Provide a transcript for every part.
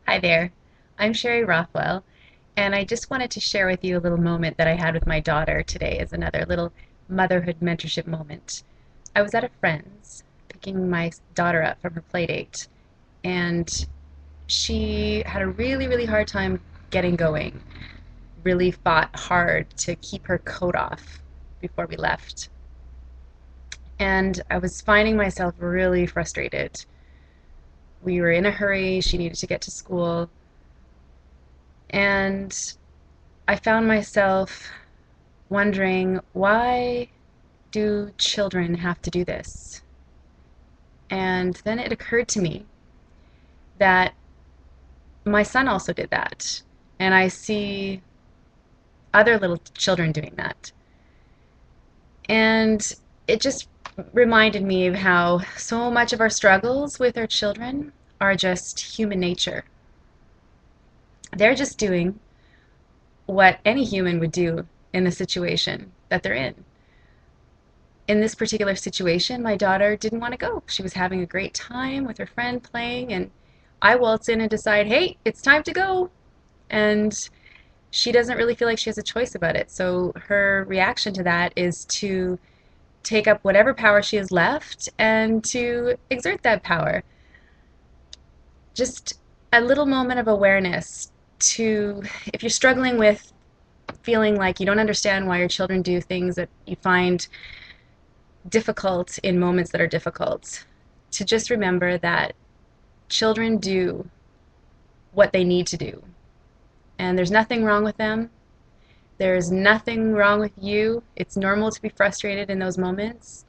Hi there, I'm Sherry Rothwell, and I just wanted to share with you a little moment that I had with my daughter today as another little motherhood mentorship moment. I was at a friend's picking my daughter up from her play date, and she had a really hard time getting going, really fought hard to keep her coat off before we left. And I was finding myself really frustrated. We were in a hurry, she needed to get to school, and I found myself wondering, why do children have to do this? And then it occurred to me that my son also did that. And I see other little children doing that. And it just reminded me of how so much of our struggles with our children are just human nature. They're just doing what any human would do in the situation that they're in. In this particular situation, my daughter didn't want to go. She was having a great time with her friend playing, and I waltz in and decide, hey, it's time to go. And she doesn't really feel like she has a choice about it. So her reaction to that is to take up whatever power she has left and to exert that power. Just a little moment of awareness to, if you're struggling with feeling like you don't understand why your children do things that you find difficult in moments that are difficult, to just remember that children do what they need to do. And there's nothing wrong with them. There's nothing wrong with you. It's normal to be frustrated in those moments.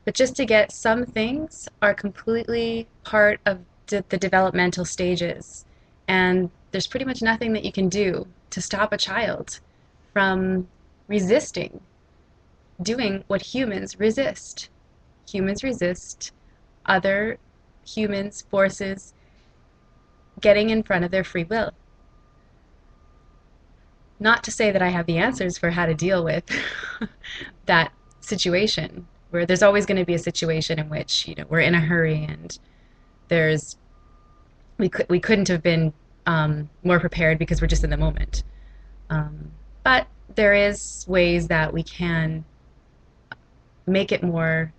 But just to get, some things are completely part of the developmental stages. And there's pretty much nothing that you can do to stop a child from resisting doing what humans resist. Humans resist other humans' forces getting in front of their free will. Not to say that I have the answers for how to deal with that situation, where there's always going to be a situation in which, we're in a hurry and there's we couldn't have been more prepared because we're just in the moment. But there is ways that we can make it more,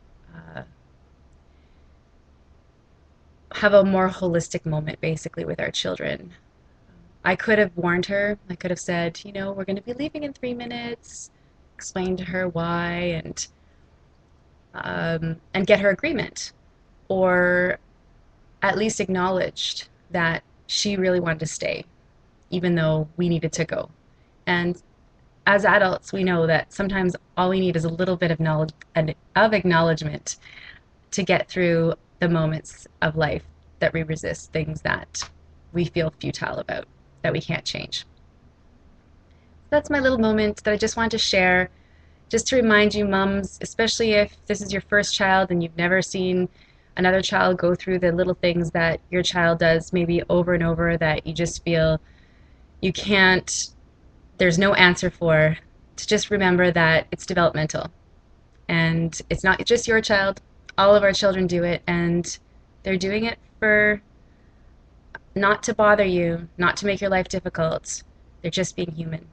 have a more holistic moment basically with our children. I could have warned her. I could have said, we're going to be leaving in 3 minutes, explain to her why, and get her agreement, or at least acknowledged that she really wanted to stay, even though we needed to go. And as adults, we know that sometimes all we need is a little bit of knowledge and of acknowledgement to get through the moments of life that we resist, things that we feel futile about, that we can't change. That's my little moment that I just wanted to share, just to remind you, mums, especially if this is your first child and you've never seen another child go through the little things that your child does, maybe over and over, that you just feel you can't, there's no answer for, to just remember that it's developmental. And it's not just your child. All of our children do it, and they're doing it for not to bother you, not to make your life difficult. They're just being human.